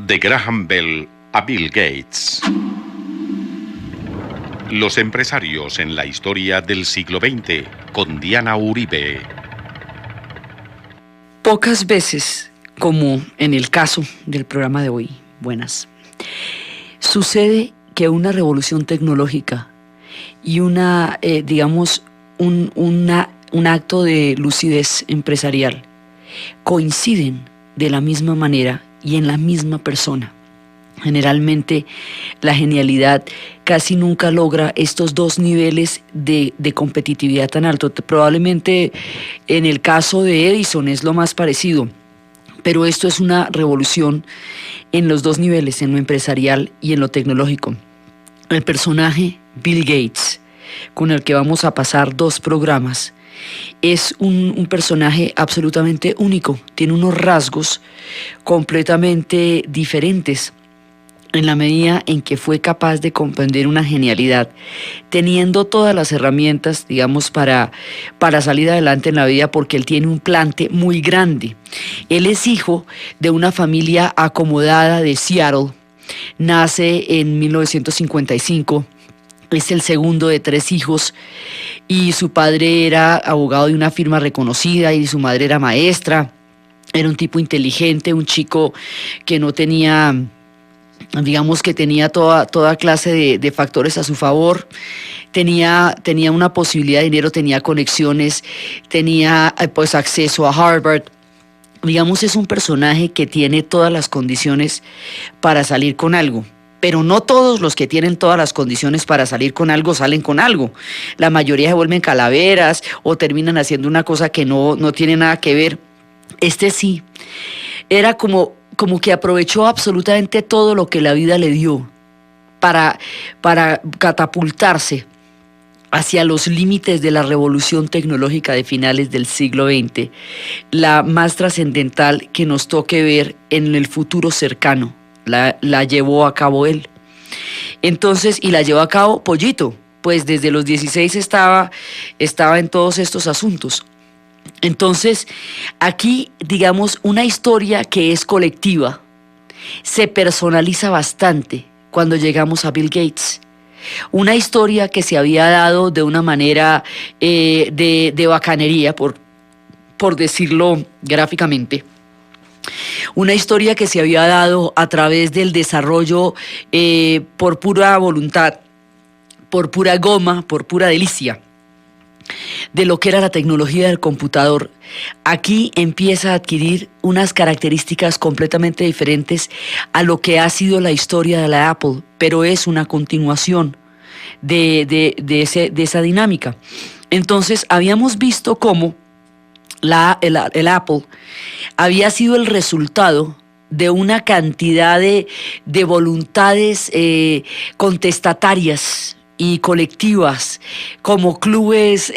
De Graham Bell a Bill Gates. Los empresarios en la historia del siglo XX, con Diana Uribe. Pocas veces, como en el caso del programa de hoy, buenas, sucede que una revolución tecnológica y un acto de lucidez empresarial coinciden de la misma manera y en la misma persona. Generalmente la genialidad casi nunca logra estos dos niveles de competitividad tan alto. Probablemente en el caso de Edison es lo más parecido, pero esto es una revolución en los dos niveles, en lo empresarial y en lo tecnológico. El personaje Bill Gates, con el que vamos a pasar 2 programas, es un personaje absolutamente único. Tiene unos rasgos completamente diferentes en la medida en que fue capaz de comprender una genialidad, teniendo todas las herramientas, digamos, para salir adelante en la vida, porque él tiene un plante muy grande. Él es hijo de una familia acomodada de Seattle, nace en 1955, es el segundo de 3 hijos, y su padre era abogado de una firma reconocida y su madre era maestra. Era un tipo inteligente, un chico que no tenía, digamos que tenía toda clase de factores a su favor. Tenía una posibilidad de dinero, tenía conexiones, tenía pues acceso a Harvard. Digamos, es un personaje que tiene todas las condiciones para salir con algo. Pero no todos los que tienen todas las condiciones para salir con algo salen con algo. La mayoría se vuelven calaveras o terminan haciendo una cosa que no tiene nada que ver. Este sí, era como que aprovechó absolutamente todo lo que la vida le dio para catapultarse hacia los límites de la revolución tecnológica de finales del siglo XX, la más trascendental que nos toque ver en el futuro cercano. La llevó a cabo él. Entonces, y la llevó a cabo Pollito, pues desde los 16 estaba en todos estos asuntos. Entonces, aquí, digamos, una historia que es colectiva se personaliza bastante cuando llegamos a Bill Gates. Una historia que se había dado de una manera de bacanería, por decirlo gráficamente. Una historia que se había dado a través del desarrollo por pura voluntad, por pura goma, por pura delicia, de lo que era la tecnología del computador. Aquí empieza a adquirir unas características completamente diferentes a lo que ha sido la historia de la Apple, pero es una continuación de esa dinámica. Entonces, habíamos visto cómo el Apple había sido el resultado de una cantidad de voluntades contestatarias y colectivas, como clubes,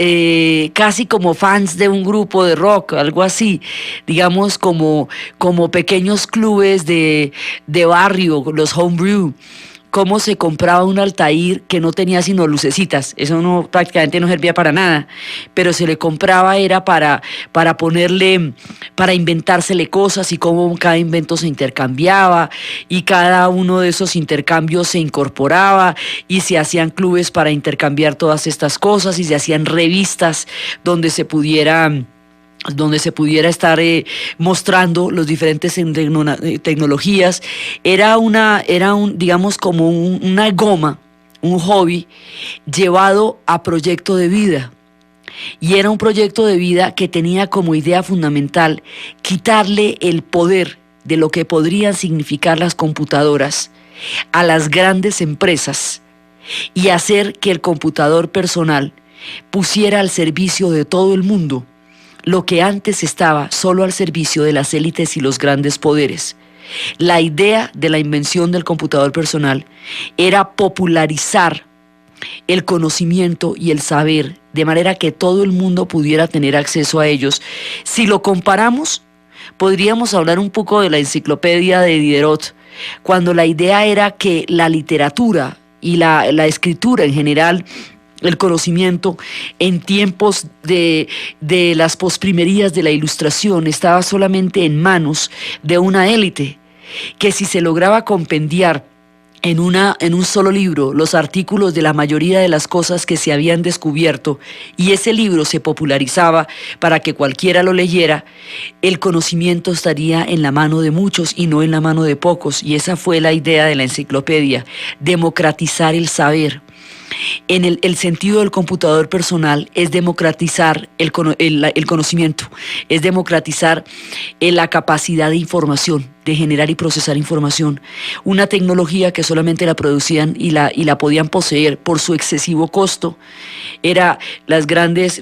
casi como fans de un grupo de rock, algo así, digamos como pequeños clubes de barrio, los homebrew. Cómo se compraba un Altair que no tenía sino lucecitas, eso prácticamente no servía para nada, pero se le compraba era para ponerle, para inventársele cosas, y cómo cada invento se intercambiaba y cada uno de esos intercambios se incorporaba y se hacían clubes para intercambiar todas estas cosas y se hacían revistas donde se pudiera estar mostrando los diferentes tecnologías. Era digamos como una goma, un hobby llevado a proyecto de vida. Y era un proyecto de vida que tenía como idea fundamental quitarle el poder de lo que podrían significar las computadoras a las grandes empresas y hacer que el computador personal pusiera al servicio de todo el mundo lo que antes estaba solo al servicio de las élites y los grandes poderes. La idea de la invención del computador personal era popularizar el conocimiento y el saber, de manera que todo el mundo pudiera tener acceso a ellos. Si lo comparamos, podríamos hablar un poco de la enciclopedia de Diderot, cuando la idea era que la literatura y la escritura en general, el conocimiento en tiempos de las posprimerías de la Ilustración estaba solamente en manos de una élite, que si se lograba compendiar en un solo libro los artículos de la mayoría de las cosas que se habían descubierto y ese libro se popularizaba para que cualquiera lo leyera, el conocimiento estaría en la mano de muchos y no en la mano de pocos. Y esa fue la idea de la enciclopedia: democratizar el saber. En el sentido del computador personal es democratizar el conocimiento, es democratizar la capacidad de información, de generar y procesar información. Una tecnología que solamente la producían y la podían poseer por su excesivo costo era las grandes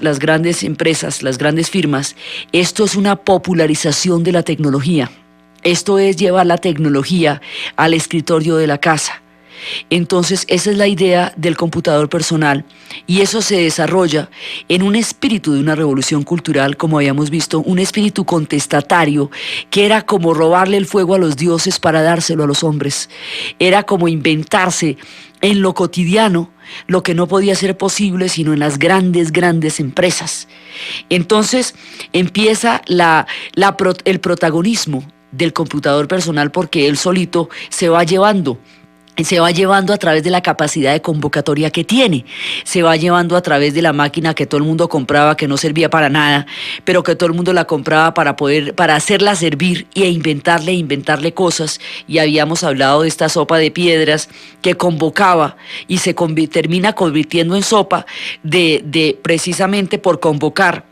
empresas, las grandes firmas. Esto es una popularización de la tecnología. Esto es llevar la tecnología al escritorio de la casa. Entonces esa es la idea del computador personal, y eso se desarrolla en un espíritu de una revolución cultural, como habíamos visto, un espíritu contestatario, que era como robarle el fuego a los dioses para dárselo a los hombres. Era como inventarse en lo cotidiano lo que no podía ser posible sino en las grandes empresas. Entonces empieza el protagonismo del computador personal, porque él solito se va llevando a través de la capacidad de convocatoria que tiene, se va llevando a través de la máquina que todo el mundo compraba, que no servía para nada, pero que todo el mundo la compraba para hacerla servir e inventarle cosas. Y habíamos hablado de esta sopa de piedras que convocaba y se termina convirtiendo en sopa precisamente por convocar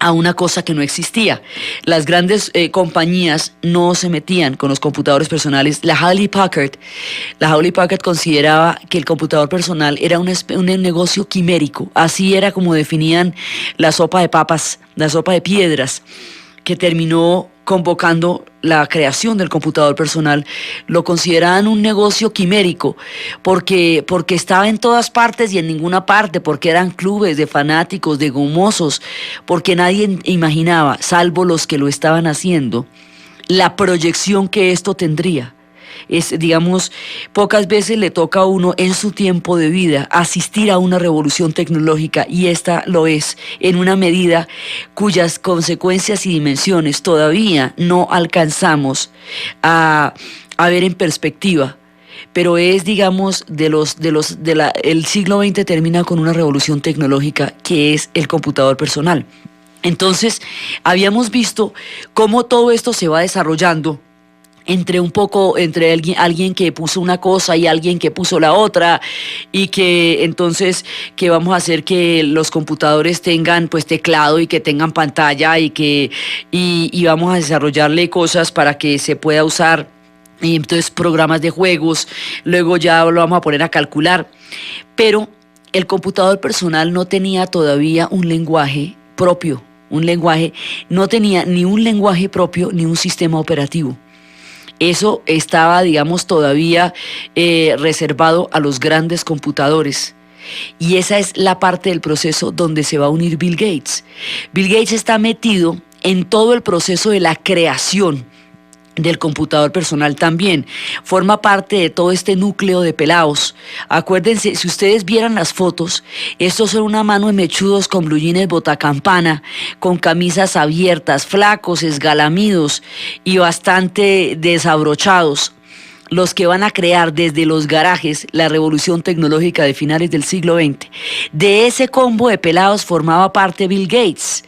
a una cosa que no existía. Las grandes compañías no se metían con los computadores personales. La Hewlett Packard consideraba que el computador personal era un negocio quimérico. Así era como definían la sopa de papas, la sopa de piedras, que terminó convocando la creación del computador personal. Lo consideraban un negocio quimérico porque estaba en todas partes y en ninguna parte, porque eran clubes de fanáticos, de gomosos, porque nadie imaginaba, salvo los que lo estaban haciendo, la proyección que esto tendría. Digamos, pocas veces le toca a uno en su tiempo de vida asistir a una revolución tecnológica, y esta lo es en una medida cuyas consecuencias y dimensiones todavía no alcanzamos a ver en perspectiva. Pero es, digamos, el siglo XX termina con una revolución tecnológica que es el computador personal. Entonces, habíamos visto cómo todo esto se va desarrollando entre alguien que puso una cosa y alguien que puso la otra, y que entonces que vamos a hacer que los computadores tengan pues teclado y que tengan pantalla, y vamos a desarrollarle cosas para que se pueda usar, y entonces programas de juegos, luego ya lo vamos a poner a calcular. Pero el computador personal no tenía todavía un lenguaje propio, no tenía ni un lenguaje propio ni un sistema operativo. Eso estaba, digamos, todavía reservado a los grandes computadores. Y esa es la parte del proceso donde se va a unir Bill Gates. Bill Gates está metido en todo el proceso de la creación del computador personal también. Forma parte de todo este núcleo de pelados. Acuérdense, si ustedes vieran las fotos, estos son una mano de mechudos con blue jeans botacampana, con camisas abiertas, flacos, esgalamidos y bastante desabrochados, los que van a crear desde los garajes la revolución tecnológica de finales del siglo XX. De ese combo de pelados formaba parte Bill Gates.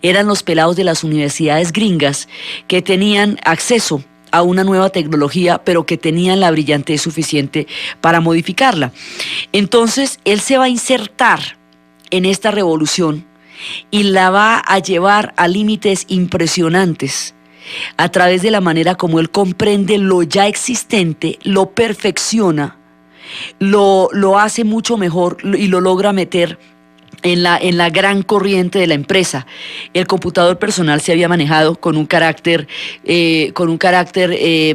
Eran los pelados de las universidades gringas que tenían acceso a una nueva tecnología, pero que tenían la brillantez suficiente para modificarla. Entonces, él se va a insertar en esta revolución y la va a llevar a límites impresionantes a través de la manera como él comprende lo ya existente, lo perfecciona, lo hace mucho mejor y lo logra meter en la gran corriente de la empresa. El computador personal se había manejado con un carácter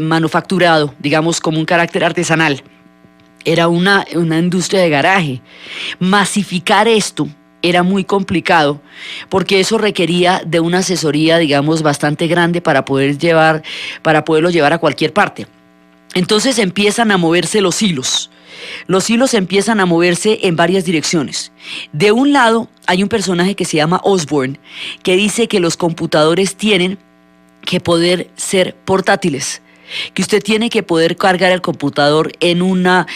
manufacturado, digamos, como un carácter artesanal. Era una industria de garaje. Masificar esto era muy complicado, porque eso requería de una asesoría, digamos, bastante grande para poderlo llevar a cualquier parte. Entonces empiezan a moverse los hilos. Los hilos empiezan a moverse en varias direcciones. De un lado hay un personaje que se llama Osborne, que dice que los computadores tienen que poder ser portátiles, que usted tiene que poder cargar el computador en una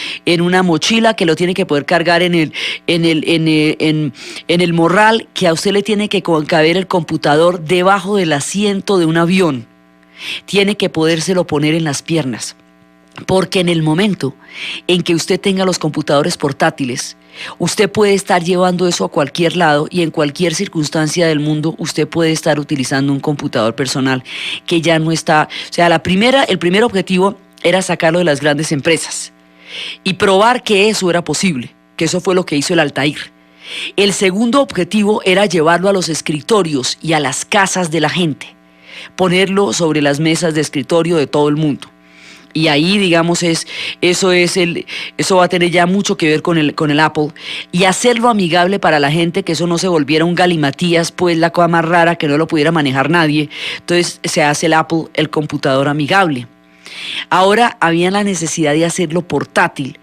mochila, que lo tiene que poder cargar en el morral, que a usted le tiene que caber el computador debajo del asiento de un avión, tiene que podérselo poner en las piernas. Porque en el momento en que usted tenga los computadores portátiles, usted puede estar llevando eso a cualquier lado y en cualquier circunstancia del mundo usted puede estar utilizando un computador personal que ya no está. O sea, el primer objetivo era sacarlo de las grandes empresas y probar que eso era posible, que eso fue lo que hizo el Altair. El segundo objetivo era llevarlo a los escritorios y a las casas de la gente, ponerlo sobre las mesas de escritorio de todo el mundo. Y ahí, digamos, eso va a tener ya mucho que ver con el Apple, y hacerlo amigable para la gente, que eso no se volviera un galimatías, pues la cosa más rara que no lo pudiera manejar nadie. Entonces se hace el Apple, el computador amigable. Ahora había la necesidad de hacerlo portátil,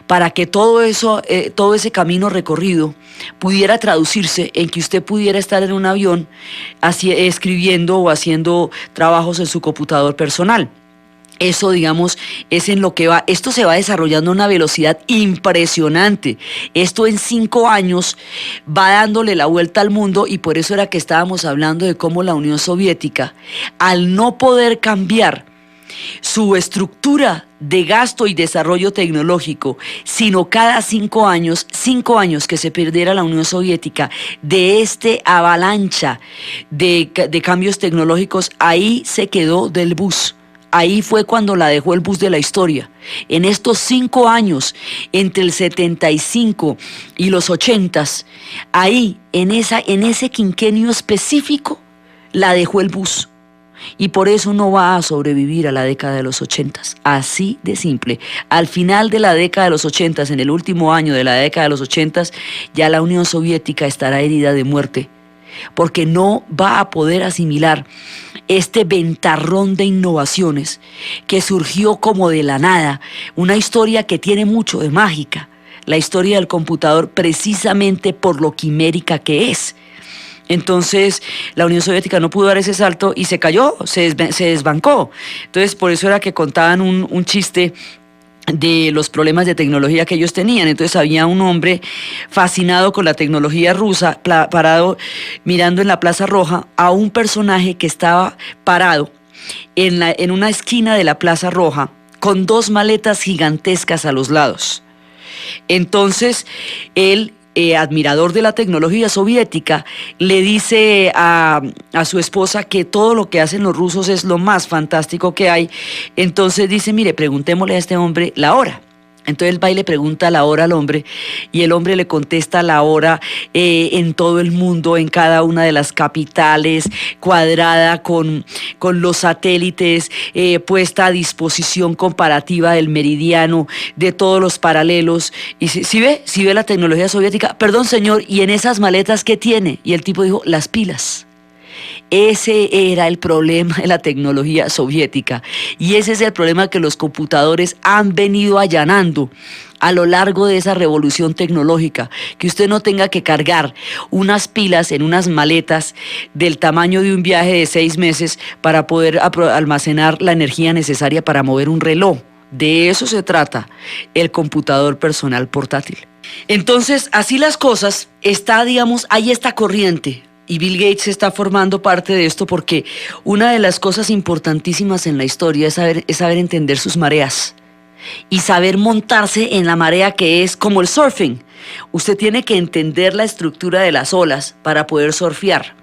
para que todo ese camino recorrido pudiera traducirse en que usted pudiera estar en un avión escribiendo o haciendo trabajos en su computador personal. Eso, digamos, es en lo que va. Esto se va desarrollando a una velocidad impresionante. Esto en 5 años va dándole la vuelta al mundo, y por eso era que estábamos hablando de cómo la Unión Soviética, al no poder cambiar su estructura de gasto y desarrollo tecnológico, sino cada 5 años que se perdiera la Unión Soviética de avalancha de cambios tecnológicos, ahí se quedó del bus. Ahí fue cuando la dejó el bus de la historia. En estos 5 años, entre el 75 y los 80, ahí, en ese quinquenio específico, la dejó el bus. Y por eso no va a sobrevivir a la década de los 80. Así de simple. Al final de la década de los 80, en el último año de la década de los 80, ya la Unión Soviética estará herida de muerte, porque no va a poder asimilar este ventarrón de innovaciones que surgió como de la nada, una historia que tiene mucho de mágica, la historia del computador, precisamente por lo quimérica que es. Entonces la Unión Soviética no pudo dar ese salto y se cayó, se desbancó. Entonces por eso era que contaban un chiste de los problemas de tecnología que ellos tenían. Entonces había un hombre fascinado con la tecnología rusa, parado mirando en la Plaza Roja a un personaje que estaba parado en una esquina de la Plaza Roja con 2 maletas gigantescas a los lados. Entonces él, admirador de la tecnología soviética, le dice a su esposa que todo lo que hacen los rusos es lo más fantástico que hay. Entonces dice, mire, preguntémosle a este hombre la hora. Entonces él va y le pregunta la hora al hombre, y el hombre le contesta la hora en todo el mundo, en cada una de las capitales, cuadrada con los satélites, puesta a disposición comparativa del meridiano, de todos los paralelos. Y ¿sí ve la tecnología soviética? Perdón, señor, ¿y en esas maletas qué tiene? Y el tipo dijo, las pilas. Ese era el problema de la tecnología soviética, y ese es el problema que los computadores han venido allanando a lo largo de esa revolución tecnológica, que usted no tenga que cargar unas pilas en unas maletas del tamaño de un viaje de 6 meses para poder almacenar la energía necesaria para mover un reloj. De eso se trata el computador personal portátil. Entonces, así las cosas, hay esta corriente. Y Bill Gates está formando parte de esto, porque una de las cosas importantísimas en la historia es saber entender sus mareas y saber montarse en la marea, que es como el surfing. Usted tiene que entender la estructura de las olas para poder surfear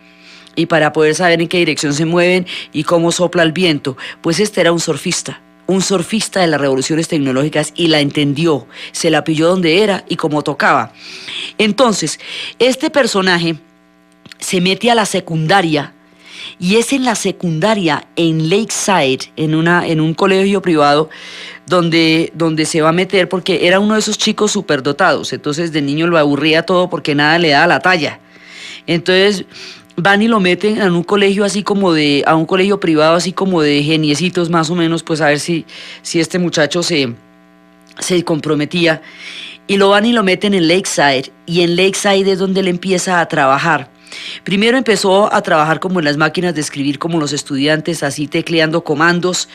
y para poder saber en qué dirección se mueven y cómo sopla el viento. Pues este era un surfista de las revoluciones tecnológicas, y la entendió, se la pilló donde era y cómo tocaba. Entonces, este personaje se mete a la secundaria, y es en la secundaria, en Lakeside, en un colegio privado, donde se va a meter, porque era uno de esos chicos superdotados. Entonces de niño lo aburría todo porque nada le daba la talla. Entonces van y lo meten a un colegio a un colegio privado así como de geniecitos más o menos, pues a ver si este muchacho se comprometía. Y lo van y lo meten en Lakeside, y en Lakeside es donde él empieza a trabajar Primero empezó a trabajar como en las máquinas de escribir como los estudiantes, así tecleando comandos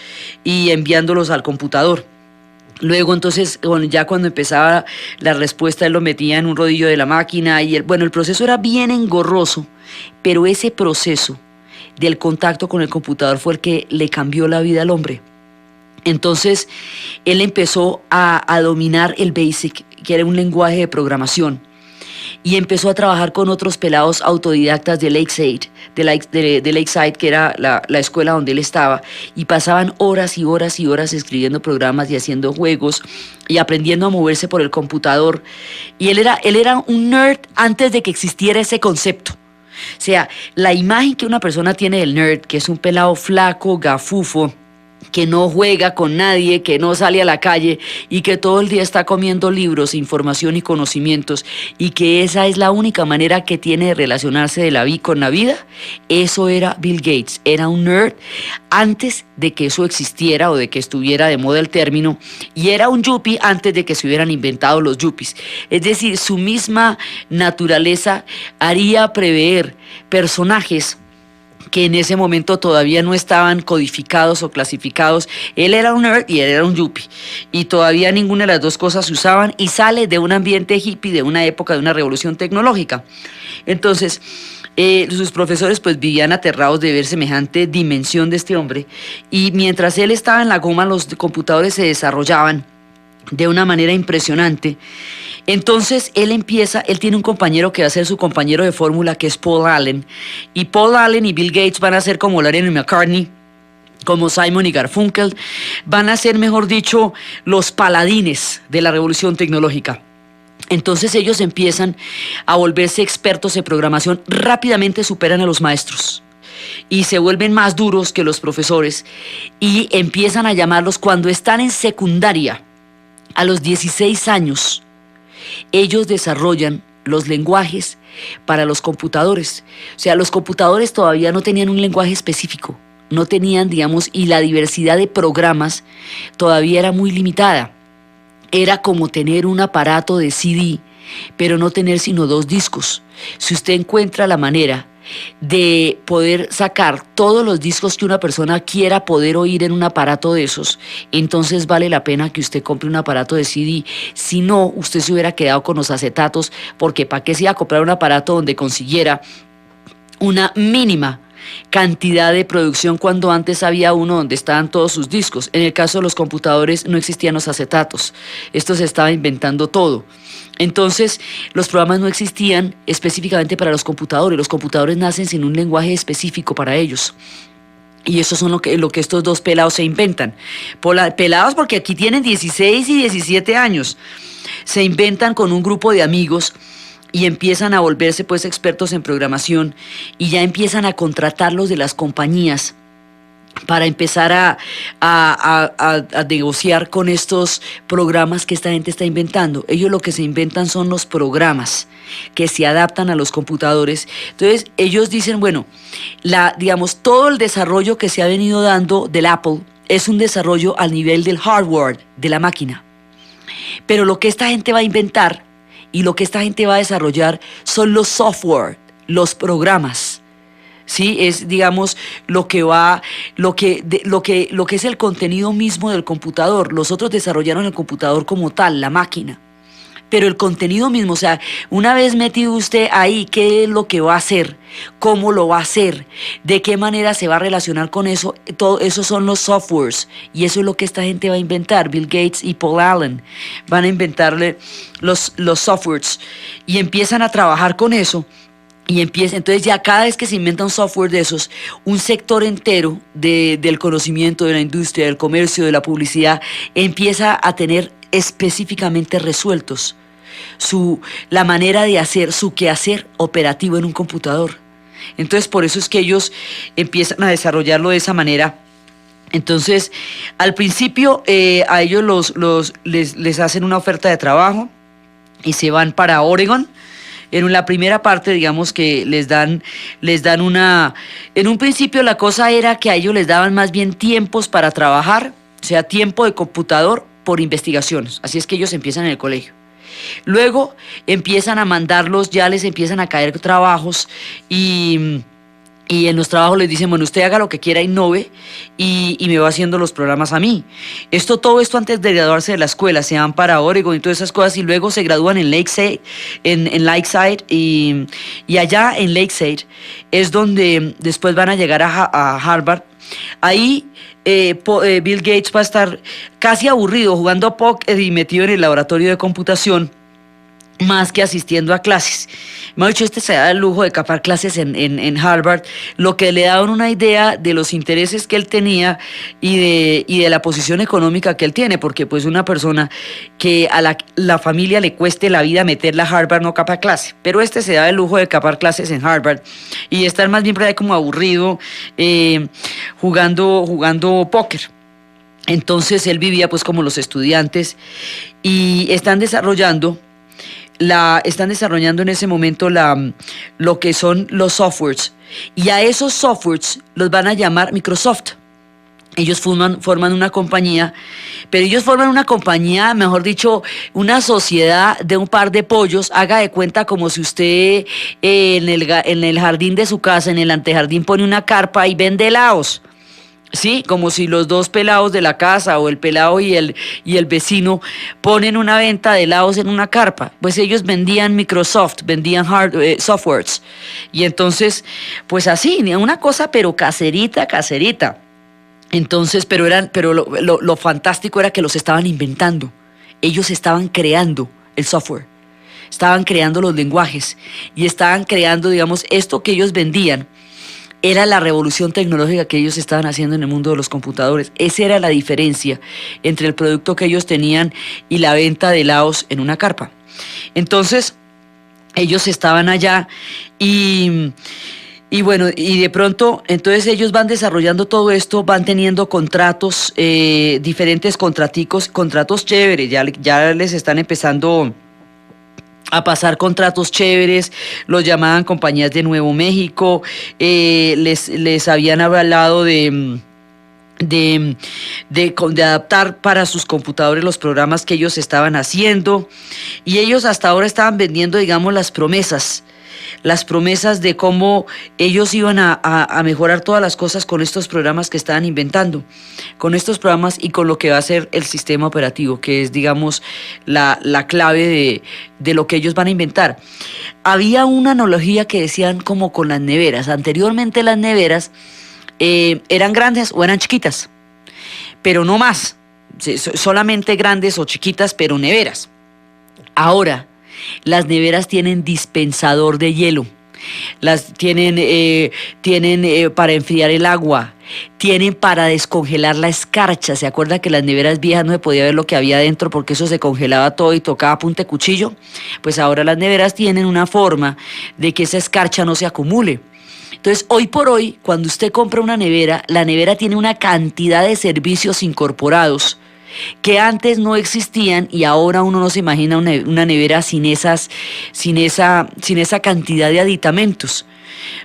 y enviándolos al computador. Luego entonces, bueno, ya cuando empezaba la respuesta, él lo metía en un rodillo de la máquina y el proceso era bien engorroso, pero ese proceso del contacto con el computador fue el que le cambió la vida al hombre. Entonces, él empezó a dominar el BASIC, que era un lenguaje de programación, y empezó a trabajar con otros pelados autodidactas de Lakeside, de Lakeside, que era la escuela donde él estaba, y pasaban horas y horas y horas escribiendo programas y haciendo juegos y aprendiendo a moverse por el computador. Y él era un nerd antes de que existiera ese concepto. O sea, la imagen que una persona tiene del nerd, que es un pelado flaco, gafufo, que no juega con nadie, que no sale a la calle y que todo el día está comiendo libros, información y conocimientos, y que esa es la única manera que tiene de relacionarse con la vida, eso era Bill Gates. Era un nerd antes de que eso existiera o de que estuviera de moda el término, y era un yuppie antes de que se hubieran inventado los yuppies. Es decir, su misma naturaleza haría prever personajes que en ese momento todavía no estaban codificados o clasificados. Él era un nerd y él era un yuppie, y todavía ninguna de las dos cosas se usaban, y sale de un ambiente hippie, de una época de una revolución tecnológica. Entonces, sus profesores pues vivían aterrados de ver semejante dimensión de este hombre, y mientras él estaba en la goma, los computadores se desarrollaban de una manera impresionante. Entonces él tiene un compañero que va a ser su compañero de fórmula, que es Paul Allen, y Paul Allen y Bill Gates van a ser como Lennon y McCartney, como Simon y Garfunkel, van a ser, mejor dicho, los paladines de la revolución tecnológica. Entonces ellos empiezan a volverse expertos en programación, rápidamente superan a los maestros y se vuelven más duros que los profesores, y empiezan a llamarlos cuando están en secundaria. A los 16 años, ellos desarrollan los lenguajes para los computadores. O sea, los computadores todavía no tenían un lenguaje específico, no tenían, digamos, y la diversidad de programas todavía era muy limitada. Era como tener un aparato de CD, pero no tener sino 2 discos. Si usted encuentra la manera de poder sacar todos los discos que una persona quiera poder oír en un aparato de esos, entonces vale la pena que usted compre un aparato de CD. Si no, usted se hubiera quedado con los acetatos, porque ¿para qué se iba a comprar un aparato donde consiguiera una mínima cantidad de producción cuando antes había uno donde estaban todos sus discos? En el caso de los computadores no existían los acetatos, esto se estaba inventando todo. Entonces, los programas no existían específicamente para los computadores nacen sin un lenguaje específico para ellos. Y eso son lo que estos dos pelados se inventan. Pelados porque aquí tienen 16 y 17 años. Se inventan con un grupo de amigos y empiezan a volverse pues expertos en programación, y ya empiezan a contratarlos de las compañías para empezar a negociar con estos programas que esta gente está inventando. Ellos lo que se inventan son los programas que se adaptan a los computadores. Entonces ellos dicen, bueno, digamos, todo el desarrollo que se ha venido dando del Apple es un desarrollo al nivel del hardware, de la máquina. Pero lo que esta gente va a inventar y lo que esta gente va a desarrollar son los software, los programas. Sí, es, digamos, lo que es el contenido mismo del computador. Los otros desarrollaron el computador como tal, la máquina. Pero el contenido mismo, o sea, una vez metido usted ahí, ¿qué es lo que va a hacer? ¿Cómo lo va a hacer? ¿De qué manera se va a relacionar con eso? Todo eso son los softwares, y eso es lo que esta gente va a inventar. Bill Gates y Paul Allen van a inventarle los softwares, y empiezan a trabajar con eso. Y entonces ya cada vez que se inventa un software de esos, un sector entero del conocimiento, de la industria, del comercio, de la publicidad, empieza a tener específicamente resueltos la manera de hacer su quehacer operativo en un computador. Entonces por eso es que ellos empiezan a desarrollarlo de esa manera. Entonces al principio a ellos les hacen una oferta de trabajo y se van para Oregon. En la primera parte, digamos que les dan en un principio la cosa era que a ellos les daban más bien tiempos para trabajar, o sea, tiempo de computador por investigaciones. Así es que ellos empiezan en el colegio. Luego empiezan a mandarlos, ya les empiezan a caer trabajos y en los trabajos les dicen, bueno, usted haga lo que quiera, innove y me va haciendo los programas a mí. Todo esto antes de graduarse de la escuela, se van para Oregon y todas esas cosas y luego se gradúan en Lakeside, en Lakeside y allá en Lakeside es donde después van a llegar a Harvard. Ahí Bill Gates va a estar casi aburrido jugando a póker y metido en el laboratorio de computación más que asistiendo a clases. Me ha dicho, se da el lujo de capar clases en Harvard, lo que le daban una idea de los intereses que él tenía y de la posición económica que él tiene, porque pues una persona que a la familia le cueste la vida meterla a Harvard no capa clase, pero se da el lujo de capar clases en Harvard y estar más bien por ahí como aburrido jugando póker. Entonces él vivía pues como los estudiantes y están desarrollando en ese momento lo que son los softwares. Y a esos softwares los van a llamar Microsoft. Ellos forman una compañía, pero ellos forman una compañía, mejor dicho, una sociedad de un par de pollos. Haga de cuenta como si usted en el jardín de su casa, en el antejardín, pone una carpa y vende helados. Sí, como si los dos pelados de la casa o el pelado y el vecino ponen una venta de helados en una carpa. Pues ellos vendían Microsoft, vendían softwares. Y entonces, pues así, una cosa pero caserita. Entonces, pero lo fantástico era que los estaban inventando. Ellos estaban creando el software, estaban creando los lenguajes y estaban creando, digamos, esto que ellos vendían. Era la revolución tecnológica que ellos estaban haciendo en el mundo de los computadores. Esa era la diferencia entre el producto que ellos tenían y la venta de helados en una carpa. Entonces, ellos estaban allá y bueno, y de pronto, entonces ellos van desarrollando todo esto, van teniendo contratos, diferentes contratos chéveres, ya les están empezando a pasar contratos chéveres, los llamaban compañías de Nuevo México, les habían hablado de adaptar para sus computadores los programas que ellos estaban haciendo, y ellos hasta ahora estaban vendiendo, digamos, las promesas de cómo ellos iban a mejorar todas las cosas con estos programas que estaban inventando, con estos programas y con lo que va a ser el sistema operativo, que es, digamos, la clave de lo que ellos van a inventar. Había una analogía que decían como con las neveras. Anteriormente las neveras eran grandes o eran chiquitas, pero no más, solamente grandes o chiquitas, pero neveras. Ahora, las neveras tienen dispensador de hielo, tienen para enfriar el agua, tienen para descongelar la escarcha. ¿Se acuerda que las neveras viejas no se podía ver lo que había dentro porque eso se congelaba todo y tocaba a punta de cuchillo? Pues ahora las neveras tienen una forma de que esa escarcha no se acumule. Entonces, hoy por hoy, cuando usted compra una nevera, la nevera tiene una cantidad de servicios incorporados que antes no existían, y ahora uno no se imagina una nevera sin esa cantidad de aditamentos.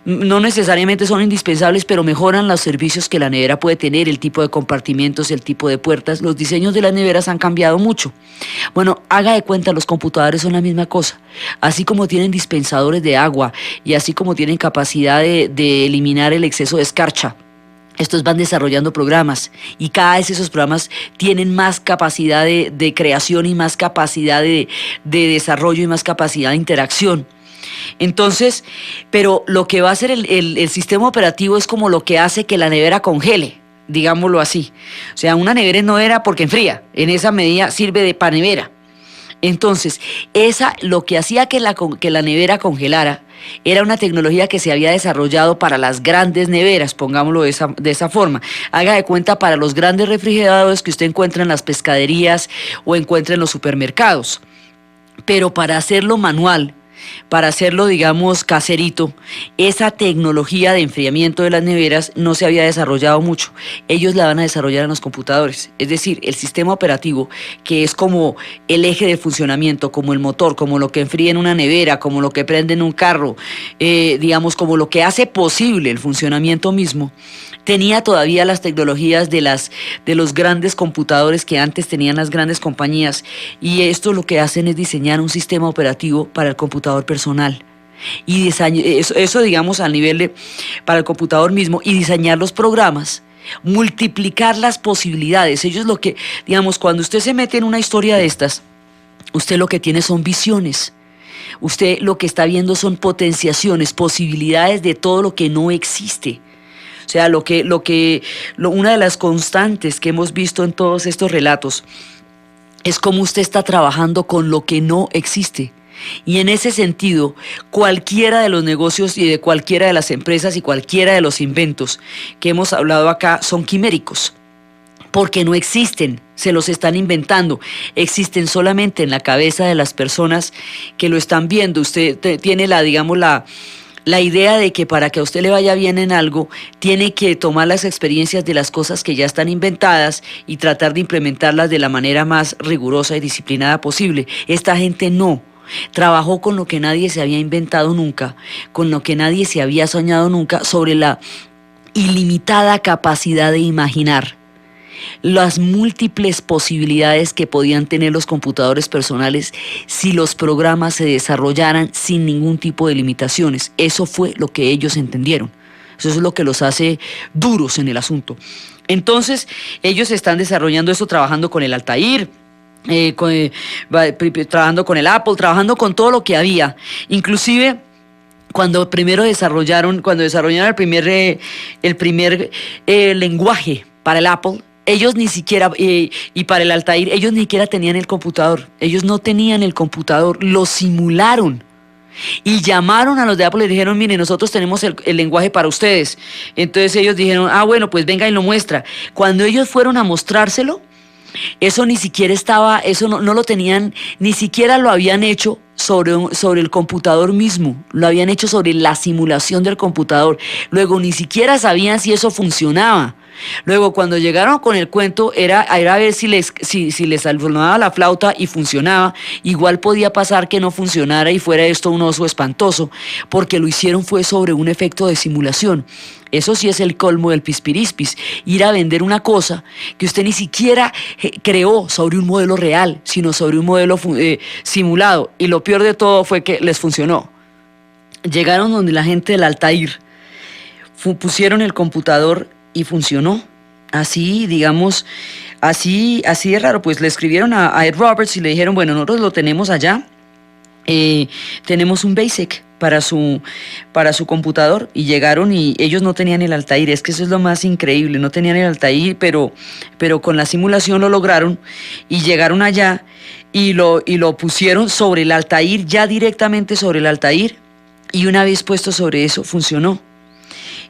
No necesariamente son indispensables, pero mejoran los servicios que la nevera puede tener, el tipo de compartimientos, el tipo de puertas. Los diseños de las neveras han cambiado mucho. Bueno, haga de cuenta, los computadores son la misma cosa. Así como tienen dispensadores de agua y así como tienen capacidad de eliminar el exceso de escarcha, estos van desarrollando programas y cada vez esos programas tienen más capacidad de creación y más capacidad de desarrollo y más capacidad de interacción. Entonces, pero lo que va a hacer el sistema operativo es como lo que hace que la nevera congele, digámoslo así. O sea, una nevera no era porque enfría, en esa medida sirve de panevera. Entonces, lo que hacía que la nevera congelara era una tecnología que se había desarrollado para las grandes neveras, pongámoslo de esa forma. Haga de cuenta, para los grandes refrigeradores que usted encuentra en las pescaderías o encuentra en los supermercados. Pero para hacerlo manual, para hacerlo, digamos, caserito, esa tecnología de enfriamiento de las neveras no se había desarrollado mucho. Ellos la van a desarrollar en los computadores. Es decir, el sistema operativo, que es como el eje de funcionamiento, como el motor, como lo que enfría en una nevera, como lo que prende en un carro, digamos, como lo que hace posible el funcionamiento mismo, tenía todavía las tecnologías de los grandes computadores que antes tenían las grandes compañías, y esto lo que hacen es diseñar un sistema operativo para el computador personal. Y eso digamos al nivel para el computador mismo, y diseñar los programas, multiplicar las posibilidades. Ellos lo que, digamos, cuando usted se mete en una historia de estas, usted lo que tiene son visiones. Usted lo que está viendo son potenciaciones, posibilidades de todo lo que no existe. O sea, una de las constantes que hemos visto en todos estos relatos es cómo usted está trabajando con lo que no existe. Y en ese sentido, cualquiera de los negocios y de cualquiera de las empresas y cualquiera de los inventos que hemos hablado acá son quiméricos, porque no existen, se los están inventando, existen solamente en la cabeza de las personas que lo están viendo. Usted tiene la idea de que para que a usted le vaya bien en algo, tiene que tomar las experiencias de las cosas que ya están inventadas y tratar de implementarlas de la manera más rigurosa y disciplinada posible. Esta gente no. Trabajó con lo que nadie se había inventado nunca, con lo que nadie se había soñado nunca, sobre la ilimitada capacidad de imaginar las múltiples posibilidades que podían tener los computadores personales si los programas se desarrollaran sin ningún tipo de limitaciones. Eso fue lo que ellos entendieron. Eso es lo que los hace duros en el asunto. Entonces, ellos están desarrollando eso, trabajando con el Altair, trabajando con el Apple, trabajando con todo lo que había. Inclusive, cuando desarrollaron el primer lenguaje para el Apple, ellos ni siquiera, y para el Altair, ellos ni siquiera tenían el computador. Ellos no tenían el computador, lo simularon. Y llamaron a los de Apple y les dijeron: miren, nosotros tenemos el lenguaje para ustedes. Entonces ellos dijeron: bueno, pues venga y lo muestra. Cuando ellos fueron a mostrárselo, eso ni siquiera estaba, eso no lo tenían, ni siquiera lo habían hecho sobre el computador mismo, lo habían hecho sobre la simulación del computador. Luego ni siquiera sabían si eso funcionaba. Luego, cuando llegaron con el cuento, era a ver si les sonaba la flauta y funcionaba. Igual podía pasar que no funcionara y fuera esto un oso espantoso, porque lo hicieron fue sobre un efecto de simulación. Eso sí es el colmo del pispirispis, ir a vender una cosa que usted ni siquiera creó sobre un modelo real, sino sobre un modelo simulado. Y lo peor de todo fue que les funcionó. Llegaron donde la gente del Altair, pusieron el computador y funcionó. Así, digamos, así de raro. Pues le escribieron a Ed Roberts y le dijeron: bueno, nosotros lo tenemos allá, tenemos un BASIC para su computador. Y llegaron y ellos no tenían el Altair. Es que eso es lo más increíble, no tenían el Altair, pero con la simulación lo lograron, y llegaron allá y lo pusieron sobre el Altair, ya directamente sobre el Altair, y una vez puesto sobre eso, funcionó.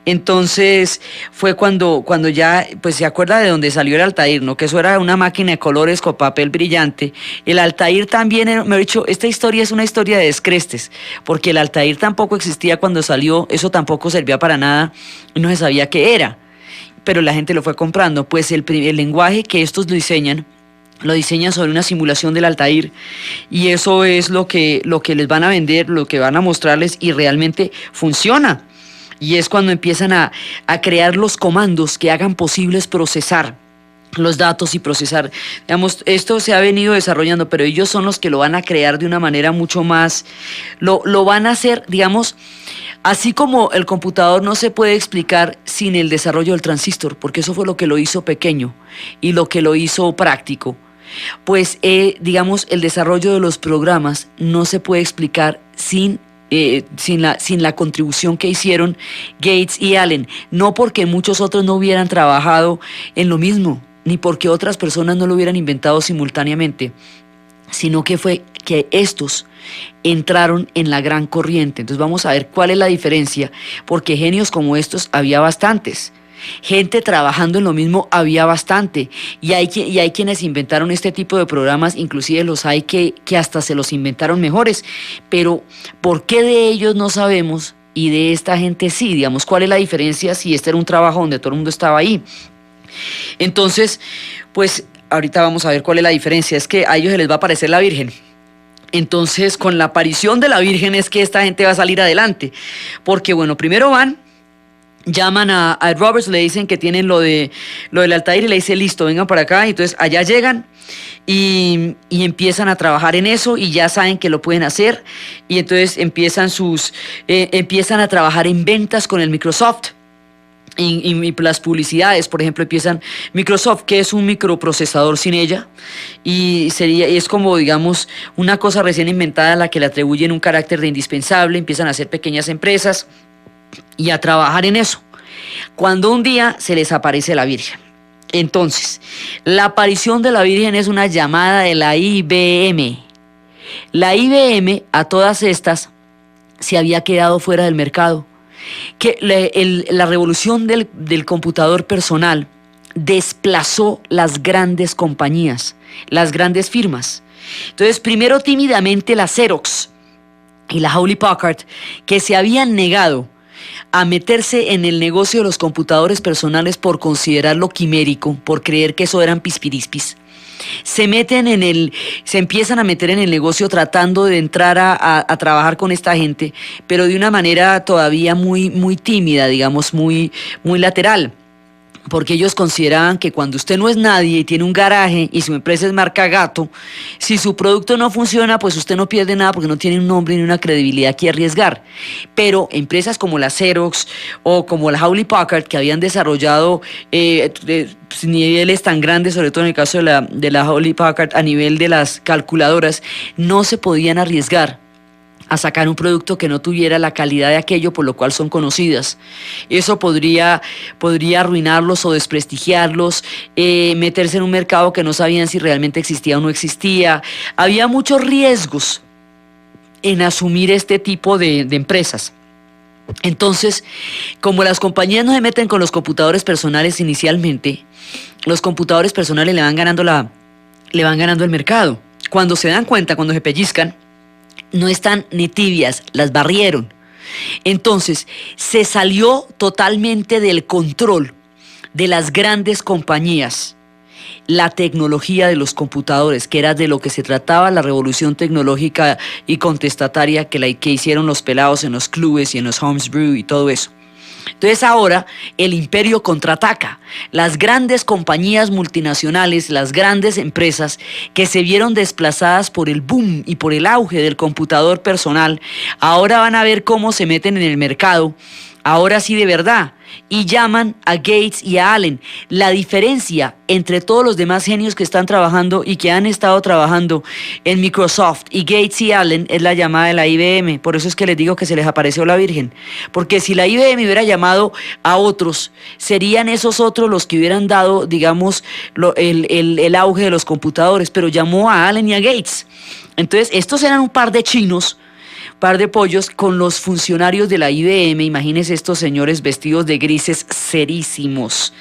Entonces fue cuando ya, pues se acuerda de dónde salió el Altair, ¿no? Que eso era una máquina de colores con papel brillante. El Altair también era, me he dicho, esta historia es una historia de descrestes, porque el Altair tampoco existía cuando salió, eso tampoco servía para nada, no se sabía qué era, pero la gente lo fue comprando. Pues el lenguaje que estos lo diseñan sobre una simulación del Altair, y eso es lo que les van a vender, lo que van a mostrarles, y realmente funciona. Y es cuando empiezan a crear los comandos que hagan posibles procesar los datos y procesar. Digamos, esto se ha venido desarrollando, pero ellos son los que lo van a crear de una manera mucho más, lo van a hacer, digamos, así como el computador no se puede explicar sin el desarrollo del transistor, porque eso fue lo que lo hizo pequeño y lo que lo hizo práctico. Pues, digamos, el desarrollo de los programas no se puede explicar sin la contribución que hicieron Gates y Allen, no porque muchos otros no hubieran trabajado en lo mismo, ni porque otras personas no lo hubieran inventado simultáneamente, sino que fue que estos entraron en la gran corriente. Entonces vamos a ver cuál es la diferencia, porque genios como estos había bastantes. Gente trabajando en lo mismo había bastante, y hay quienes inventaron este tipo de programas, inclusive los hay que hasta se los inventaron mejores, pero ¿por qué de ellos no sabemos y de esta gente sí? Digamos, ¿cuál es la diferencia si este era un trabajo donde todo el mundo estaba ahí? Entonces, pues ahorita vamos a ver cuál es la diferencia. Es que a ellos se les va a aparecer la Virgen. Entonces, con la aparición de la Virgen es que esta gente va a salir adelante, porque bueno, primero llaman a Ed Roberts, le dicen que tienen lo del Altair y le dice, listo, vengan para acá. Y entonces allá llegan y empiezan a trabajar en eso y ya saben que lo pueden hacer. Y entonces empiezan a trabajar en ventas con el Microsoft. Y las publicidades, por ejemplo, empiezan Microsoft, que es un microprocesador sin ella, y es como, digamos, una cosa recién inventada a la que le atribuyen un carácter de indispensable. Empiezan a hacer pequeñas empresas y a trabajar en eso, cuando un día se les aparece la Virgen. Entonces, la aparición de la Virgen es una llamada de la IBM. La IBM a todas estas se había quedado fuera del mercado, que la revolución del computador personal desplazó las grandes compañías, las grandes firmas. Entonces, primero tímidamente la Xerox y la Hewlett Packard, que se habían negado a meterse en el negocio de los computadores personales por considerarlo quimérico, por creer que eso eran pispirispis, se empiezan a meter en el negocio tratando de entrar a trabajar con esta gente, pero de una manera todavía muy, muy tímida, digamos, muy, muy lateral. Porque ellos consideraban que cuando usted no es nadie y tiene un garaje y su empresa es marca Gato, si su producto no funciona, pues usted no pierde nada porque no tiene un nombre ni una credibilidad que arriesgar. Pero empresas como la Xerox o como la Hewlett Packard, que habían desarrollado niveles tan grandes, sobre todo en el caso de la Hewlett Packard, a nivel de las calculadoras, no se podían arriesgar a sacar un producto que no tuviera la calidad de aquello por lo cual son conocidas. Eso podría arruinarlos o desprestigiarlos, meterse en un mercado que no sabían si realmente existía o no existía. Había muchos riesgos en asumir este tipo de empresas. Entonces, como las compañías no se meten con los computadores personales inicialmente, los computadores personales le van ganando el mercado. Cuando se dan cuenta, cuando se pellizcan, no están ni tibias, las barrieron. Entonces, se salió totalmente del control de las grandes compañías la tecnología de los computadores, que era de lo que se trataba la revolución tecnológica y contestataria que hicieron los pelados en los clubes y en los Homebrew y todo eso. Entonces ahora el imperio contraataca. Las grandes compañías multinacionales, las grandes empresas que se vieron desplazadas por el boom y por el auge del computador personal, ahora van a ver cómo se meten en el mercado, ahora sí de verdad, y llaman a Gates y a Allen. La diferencia entre todos los demás genios que están trabajando y que han estado trabajando en Microsoft y Gates y Allen es la llamada de la IBM. Por eso es que les digo que se les apareció la Virgen, porque si la IBM hubiera llamado a otros, serían esos otros los que hubieran dado, digamos, el auge de los computadores, pero llamó a Allen y a Gates. Entonces estos eran un par de chinos, par de pollos con los funcionarios de la IBM. Imagínense estos señores vestidos de grises, serísimos.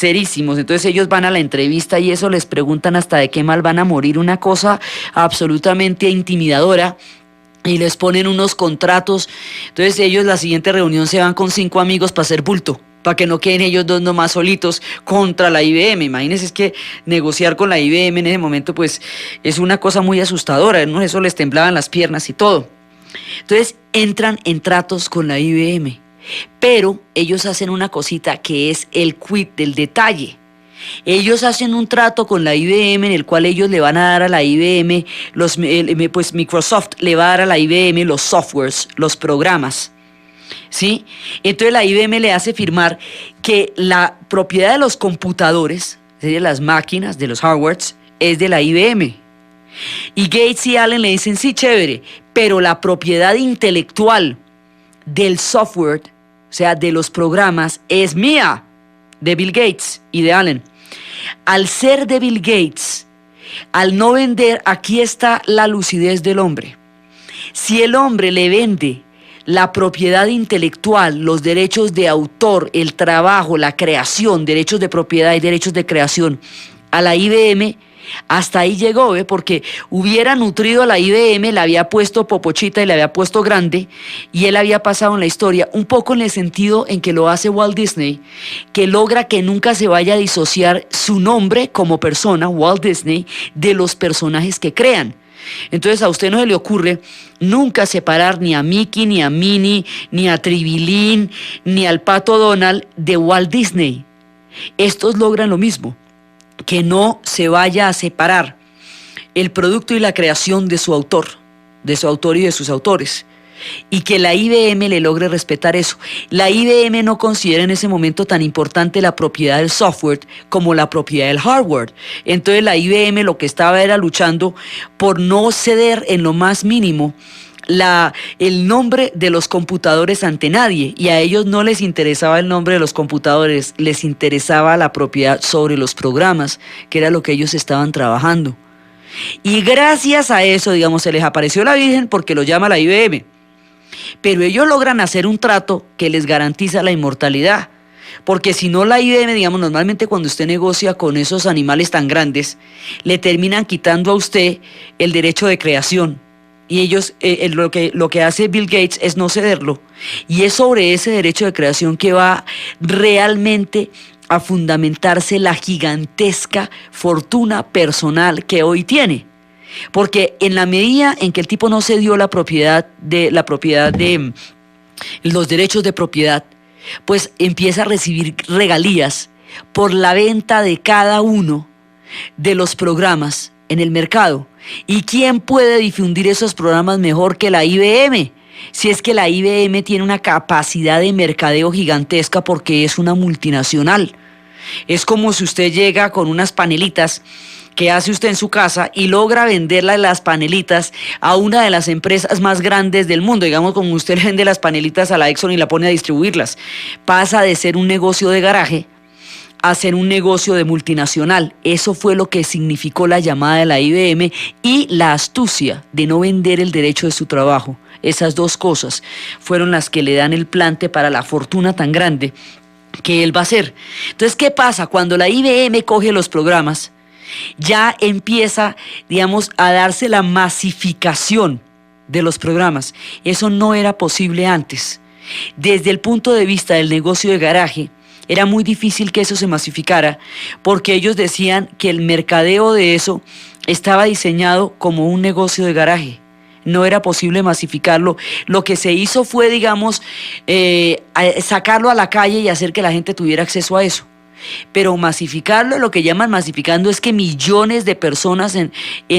Entonces ellos van a la entrevista y eso les preguntan hasta de qué mal van a morir, una cosa absolutamente intimidadora, y les ponen unos contratos. Entonces ellos la siguiente reunión se van con 5 amigos para hacer bulto, para que no queden ellos dos nomás solitos contra la IBM. Imagínense, es que negociar con la IBM en ese momento pues es una cosa muy asustadora, ¿no? Eso les temblaban las piernas y todo. Entonces entran en tratos con la IBM, pero ellos hacen una cosita que es el quid del detalle. Ellos hacen un trato con la IBM en el cual ellos le van a dar a la IBM, pues Microsoft le va a dar a la IBM los softwares, los programas, ¿sí? Entonces la IBM le hace firmar que la propiedad de los computadores, de las máquinas, de los hardwares, es de la IBM. Y Gates y Allen le dicen, sí, chévere, pero la propiedad intelectual del software, o sea, de los programas, es mía, de Bill Gates y de Allen. Al ser de Bill Gates, al no vender, aquí está la lucidez del hombre. Si el hombre le vende la propiedad intelectual, los derechos de autor, el trabajo, la creación, derechos de propiedad y derechos de creación a la IBM, hasta ahí llegó, porque hubiera nutrido a la IBM, le había puesto popochita y le había puesto grande, y él había pasado en la historia, un poco en el sentido en que lo hace Walt Disney, que logra que nunca se vaya a disociar su nombre como persona, Walt Disney, de los personajes que crean. Entonces a usted no se le ocurre nunca separar ni a Mickey, ni a Minnie, ni a Tribilín, ni al Pato Donald de Walt Disney. Estos logran lo mismo, que no se vaya a separar el producto y la creación de su autor y de sus autores, y que la IBM le logre respetar eso. La IBM no considera en ese momento tan importante la propiedad del software como la propiedad del hardware. Entonces la IBM lo que estaba era luchando por no ceder en lo más mínimo el nombre de los computadores ante nadie, y a ellos no les interesaba el nombre de los computadores, les interesaba la propiedad sobre los programas, que era lo que ellos estaban trabajando. Y gracias a eso, digamos, se les apareció la Virgen porque lo llama la IBM, pero ellos logran hacer un trato que les garantiza la inmortalidad, porque si no la IBM, digamos, normalmente cuando usted negocia con esos animales tan grandes, le terminan quitando a usted el derecho de creación. Y ellos, lo que hace Bill Gates es no cederlo. Y es sobre ese derecho de creación que va realmente a fundamentarse la gigantesca fortuna personal que hoy tiene. Porque en la medida en que el tipo no cedió la propiedad de los derechos de propiedad, pues empieza a recibir regalías por la venta de cada uno de los programas en el mercado. ¿Y quién puede difundir esos programas mejor que la IBM? Si es que la IBM tiene una capacidad de mercadeo gigantesca porque es una multinacional. Es como si usted llega con unas panelitas que hace usted en su casa y logra venderle las panelitas a una de las empresas más grandes del mundo. Digamos, como usted le vende las panelitas a la Exxon y la pone a distribuirlas. Pasa de ser un negocio de garaje a ser un negocio de multinacional. Eso fue lo que significó la llamada de la IBM y la astucia de no vender el derecho de su trabajo. Esas dos cosas fueron las que le dan el plante para la fortuna tan grande que él va a hacer. Entonces, ¿qué pasa? Cuando la IBM coge los programas, ya empieza, digamos, a darse la masificación de los programas. Eso no era posible antes. Desde el punto de vista del negocio de garaje, era muy difícil que eso se masificara, porque ellos decían que el mercadeo de eso estaba diseñado como un negocio de garaje. No era posible masificarlo. Lo que se hizo fue, digamos, sacarlo a la calle y hacer que la gente tuviera acceso a eso. Pero masificarlo, lo que llaman masificando, es que millones de personas,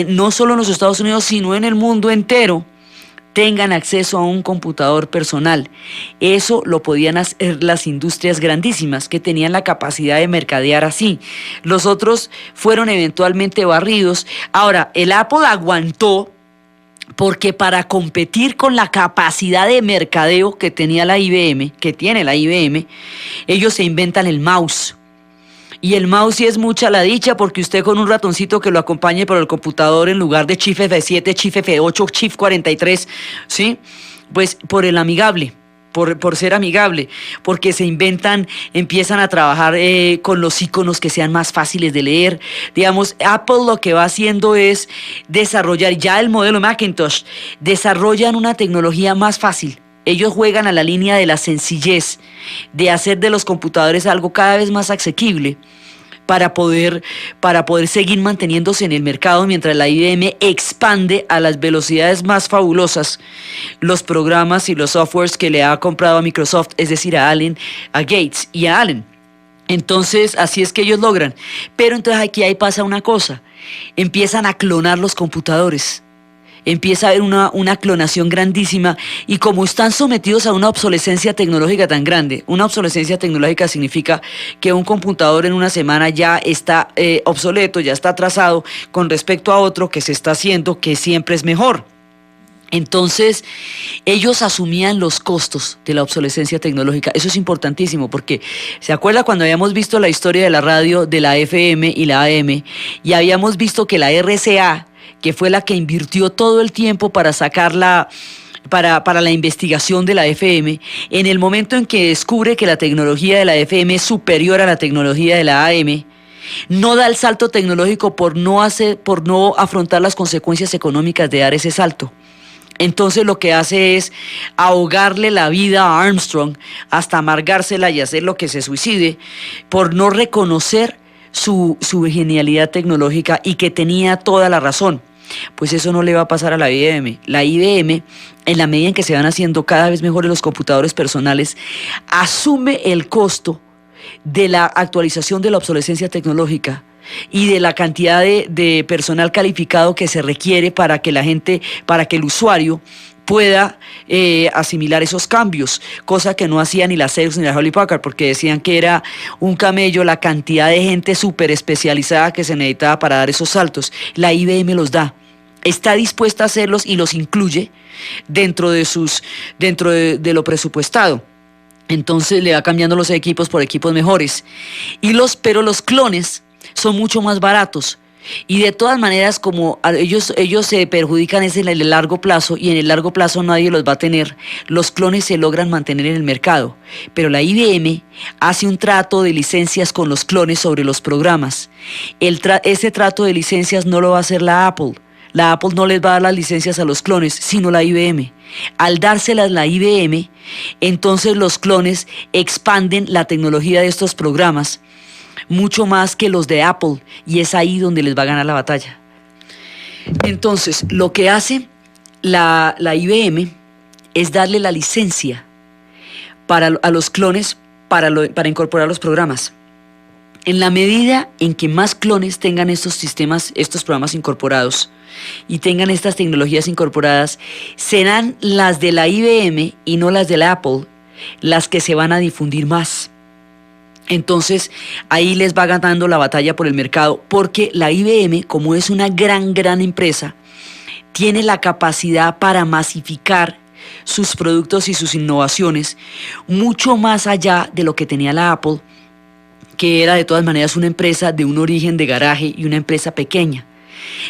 no solo en los Estados Unidos, sino en el mundo entero, tengan acceso a un computador personal. Eso lo podían hacer las industrias grandísimas que tenían la capacidad de mercadear así. Los otros fueron eventualmente barridos. Ahora, el Apple aguantó porque para competir con la capacidad de mercadeo que tenía la IBM, que tiene la IBM, ellos se inventan el mouse. Y el mouse sí es mucha la dicha, porque usted con un ratoncito que lo acompañe por el computador, en lugar de Shift F7, Shift F8, Shift 43, ¿sí? Pues por el amigable, por ser amigable, porque empiezan a trabajar con los iconos que sean más fáciles de leer. Digamos, Apple lo que va haciendo es desarrollar, ya el modelo Macintosh, desarrollan una tecnología más fácil. Ellos juegan a la línea de la sencillez, de hacer de los computadores algo cada vez más asequible para poder seguir manteniéndose en el mercado, mientras la IBM expande a las velocidades más fabulosas los programas y los softwares que le ha comprado a Microsoft, es decir, a Gates y a Allen. Entonces, así es que ellos logran. Pero entonces ahí pasa una cosa, empiezan a clonar los computadores. Empieza a haber una clonación grandísima, y como están sometidos a una obsolescencia tecnológica tan grande, una obsolescencia tecnológica significa que un computador en una semana ya está obsoleto, ya está atrasado con respecto a otro que se está haciendo, que siempre es mejor. Entonces, ellos asumían los costos de la obsolescencia tecnológica. Eso es importantísimo, porque ¿se acuerda cuando habíamos visto la historia de la radio, de la FM y la AM, y habíamos visto que la RCA, que fue la que invirtió todo el tiempo para sacar para la investigación de la FM, en el momento en que descubre que la tecnología de la FM es superior a la tecnología de la AM, no da el salto tecnológico por no afrontar las consecuencias económicas de dar ese salto. Entonces lo que hace es ahogarle la vida a Armstrong hasta amargársela y hacer lo que se suicide por no reconocer su genialidad tecnológica y que tenía toda la razón. Pues eso no le va a pasar a la IBM. La IBM, en la medida en que se van haciendo cada vez mejores los computadores personales, asume el costo de la actualización de la obsolescencia tecnológica y de la cantidad de personal calificado que se requiere para que el usuario pueda asimilar esos cambios, cosa que no hacía ni la Xerox ni la Hewlett Packard, porque decían que era un camello la cantidad de gente súper especializada que se necesitaba para dar esos saltos. La IBM los da, está dispuesta a hacerlos y los incluye dentro de lo presupuestado. Entonces le va cambiando los equipos por equipos mejores. Pero los clones son mucho más baratos. Y de todas maneras, como ellos se perjudican en el largo plazo, y en el largo plazo nadie los va a tener, los clones se logran mantener en el mercado. Pero la IBM hace un trato de licencias con los clones sobre los programas. Ese trato de licencias no lo va a hacer la Apple. La Apple no les va a dar las licencias a los clones, sino la IBM. Al dárselas la IBM, entonces los clones expanden la tecnología de estos programas mucho más que los de Apple, y es ahí donde les va a ganar la batalla. Entonces, lo que hace la IBM es darle la licencia a los clones para incorporar los programas. En la medida en que más clones tengan estos sistemas, estos programas incorporados y tengan estas tecnologías incorporadas, serán las de la IBM y no las de la Apple las que se van a difundir más. Entonces ahí les va ganando la batalla por el mercado, porque la IBM, como es una gran empresa, tiene la capacidad para masificar sus productos y sus innovaciones mucho más allá de lo que tenía la Apple, que era de todas maneras una empresa de un origen de garaje y una empresa pequeña.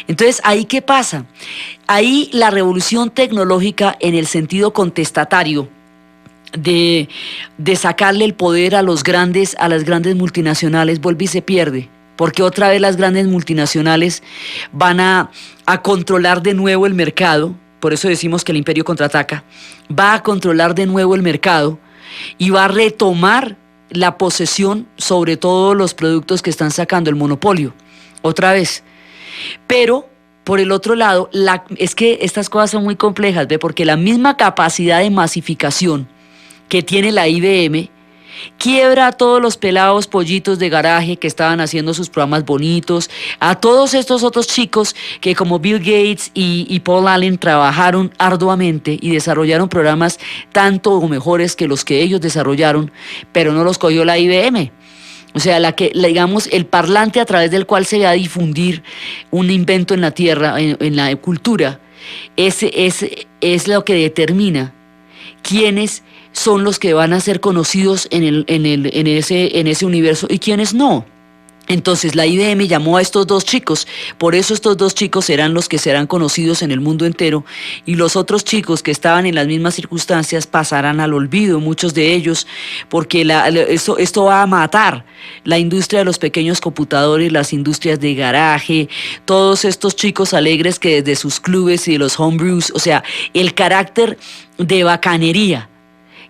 Entonces, ¿ahí qué pasa? Ahí la revolución tecnológica en el sentido contestatario de sacarle el poder a las grandes multinacionales vuelve y se pierde, porque otra vez las grandes multinacionales van a controlar de nuevo el mercado. Por eso decimos que el imperio contraataca, va a controlar de nuevo el mercado y va a retomar la posesión sobre todos los productos que están sacando, el monopolio, otra vez. Pero, por el otro lado, es que estas cosas son muy complejas, ¿ve? Porque la misma capacidad de masificación que tiene la IBM quiebra a todos los pelados pollitos de garaje que estaban haciendo sus programas bonitos, a todos estos otros chicos que como Bill Gates y Paul Allen trabajaron arduamente y desarrollaron programas tanto o mejores que los que ellos desarrollaron, pero no los cogió la IBM. O sea, digamos, el parlante a través del cual se va a difundir un invento en la tierra, en la cultura, es lo que determina quiénes son los que van a ser conocidos en ese universo y quiénes no. Entonces la IBM llamó a estos dos chicos, por eso estos dos chicos serán los que serán conocidos en el mundo entero, y los otros chicos que estaban en las mismas circunstancias pasarán al olvido, muchos de ellos, porque esto va a matar la industria de los pequeños computadores, las industrias de garaje, todos estos chicos alegres que desde sus clubes y los homebrews, o sea, el carácter de bacanería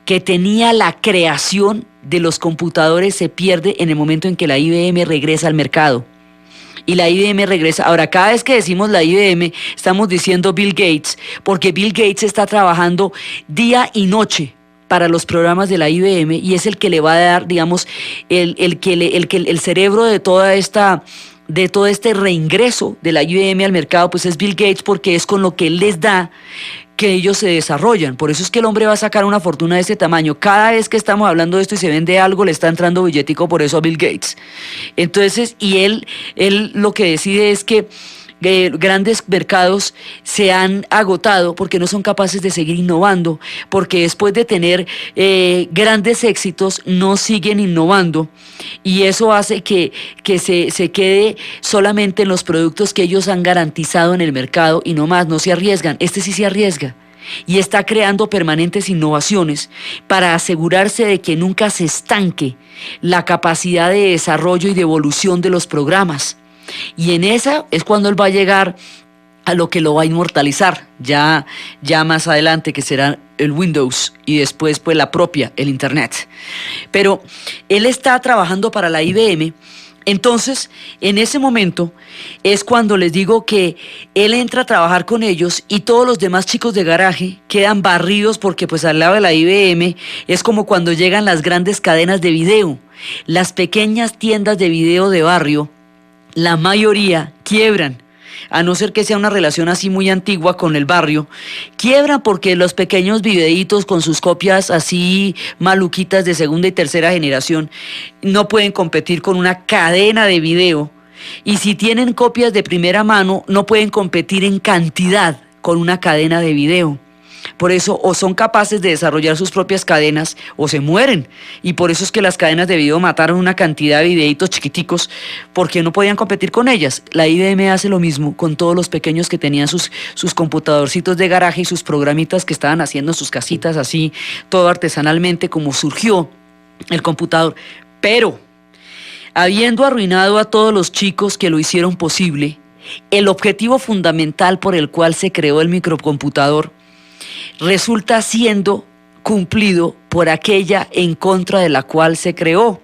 que tenía la creación de los computadores se pierde en el momento en que la IBM regresa al mercado. Y la IBM regresa. Ahora, cada vez que decimos la IBM, estamos diciendo Bill Gates, porque Bill Gates está trabajando día y noche para los programas de la IBM y es el que le va a dar, digamos, el cerebro de todo este reingreso de la IBM al mercado, pues es Bill Gates, porque es con lo que él les da que ellos se desarrollan. Por eso es que el hombre va a sacar una fortuna de ese tamaño. Cada vez que estamos hablando de esto y se vende algo, le está entrando billetico por eso a Bill Gates. Entonces, y él lo que decide es que grandes mercados se han agotado porque no son capaces de seguir innovando, porque después de tener grandes éxitos no siguen innovando, y eso hace que se quede solamente en los productos que ellos han garantizado en el mercado y no más, no se arriesgan. Este sí se arriesga. y está creando permanentes innovaciones para asegurarse de que nunca se estanque la capacidad de desarrollo y de evolución de los programas. Y en esa es cuando él va a llegar a lo que lo va a inmortalizar ya más adelante, que será el Windows y después pues la propia, el Internet. Pero él está trabajando para la IBM. Entonces, en ese momento es cuando les digo que él entra a trabajar con ellos y todos los demás chicos de garaje quedan barridos, porque pues al lado de la IBM es como cuando llegan las grandes cadenas de video. Las pequeñas tiendas de video de barrio, la mayoría quiebran. A no ser que sea una relación así muy antigua con el barrio, quiebran porque los pequeños videitos con sus copias así maluquitas de segunda y tercera generación no pueden competir con una cadena de video, y si tienen copias de primera mano no pueden competir en cantidad con una cadena de video. Por eso o son capaces de desarrollar sus propias cadenas o se mueren. Y por eso es que las cadenas de video mataron una cantidad de videitos chiquiticos, porque no podían competir con ellas. La IBM hace lo mismo con todos los pequeños que tenían sus computadorcitos de garaje y sus programitas que estaban haciendo en sus casitas así, todo artesanalmente, como surgió el computador. Pero, habiendo arruinado a todos los chicos que lo hicieron posible, el objetivo fundamental por el cual se creó el microcomputador resulta siendo cumplido por aquella en contra de la cual se creó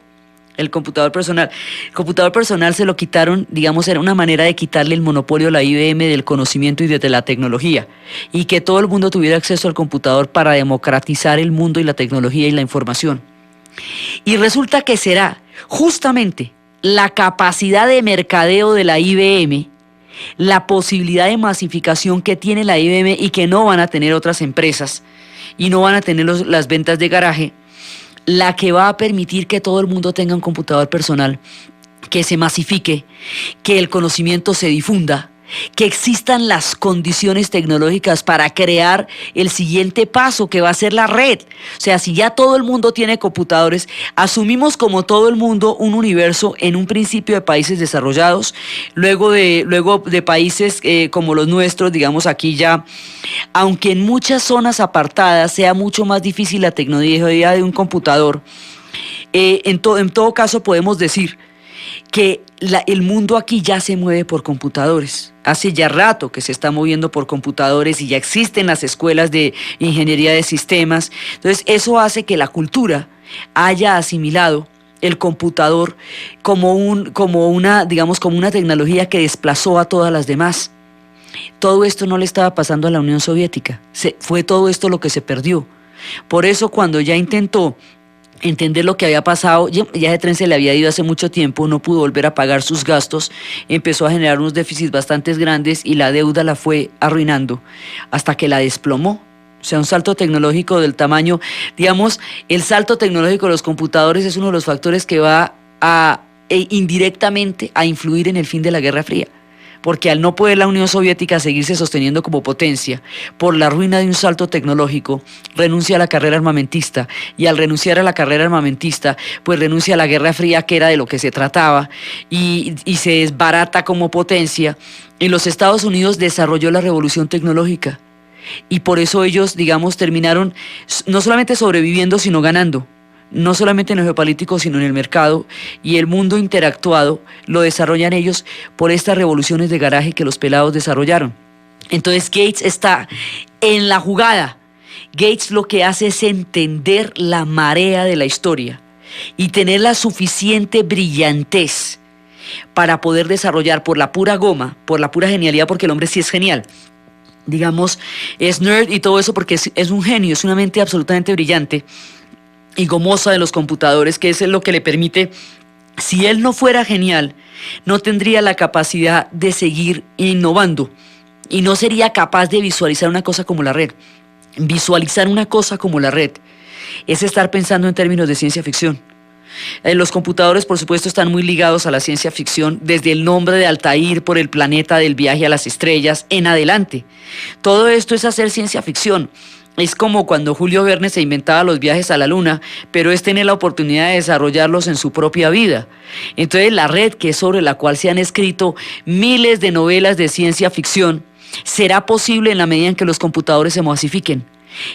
el computador personal. El computador personal se lo quitaron, digamos, era una manera de quitarle el monopolio a la IBM del conocimiento y de la tecnología, y que todo el mundo tuviera acceso al computador para democratizar el mundo y la tecnología y la información. Y resulta que será justamente la capacidad de mercadeo de la IBM, la posibilidad de masificación que tiene la IBM y que no van a tener otras empresas y no van a tener las ventas de garaje, la que va a permitir que todo el mundo tenga un computador personal, que se masifique, que el conocimiento se difunda, que existan las condiciones tecnológicas para crear el siguiente paso, que va a ser la red. O sea, si ya todo el mundo tiene computadores, asumimos como todo el mundo un universo en un principio de países desarrollados, luego de países como los nuestros, digamos aquí ya, aunque en muchas zonas apartadas sea mucho más difícil la tecnología de un computador, en todo caso podemos decir que el mundo aquí ya se mueve por computadores. Hace ya rato que se está moviendo por computadores y ya existen las escuelas de ingeniería de sistemas. Entonces eso hace que la cultura haya asimilado el computador como una tecnología que desplazó a todas las demás. Todo esto no le estaba pasando a la Unión Soviética. Fue todo esto lo que se perdió. Por eso cuando ya intentó entender lo que había pasado, ya de tren se le había ido hace mucho tiempo, no pudo volver a pagar sus gastos, empezó a generar unos déficits bastante grandes y la deuda la fue arruinando hasta que la desplomó. O sea, un salto tecnológico del tamaño, digamos, el salto tecnológico de los computadores es uno de los factores que va indirectamente a influir en el fin de la Guerra Fría. Porque al no poder la Unión Soviética seguirse sosteniendo como potencia por la ruina de un salto tecnológico, renuncia a la carrera armamentista, y al renunciar a la carrera armamentista, pues renuncia a la Guerra Fría, que era de lo que se trataba, y se desbarata como potencia. En los Estados Unidos desarrolló la revolución tecnológica, y por eso ellos, digamos, terminaron no solamente sobreviviendo, sino ganando. No solamente en el geopolítico, sino en el mercado, y el mundo interactuado lo desarrollan ellos por estas revoluciones de garaje que los pelados desarrollaron. Entonces Gates está en la jugada. Gates lo que hace es entender la marea de la historia y tener la suficiente brillantez para poder desarrollar por la pura goma, por la pura genialidad, porque el hombre sí es genial. Digamos, es nerd y todo eso porque es un genio, es una mente absolutamente brillante y gomosa de los computadores, que es lo que le permite. Si él no fuera genial, no tendría la capacidad de seguir innovando y no sería capaz de visualizar una cosa como la red. Visualizar una cosa como la red es estar pensando en términos de ciencia ficción. Los computadores, por supuesto, están muy ligados a la ciencia ficción, desde el nombre de Altair, por el planeta del viaje a las estrellas, en adelante. Todo esto es hacer ciencia ficción. Es como cuando Julio Verne se inventaba los viajes a la luna, pero es tener la oportunidad de desarrollarlos en su propia vida. Entonces la red, que es sobre la cual se han escrito miles de novelas de ciencia ficción, será posible en la medida en que los computadores se masifiquen.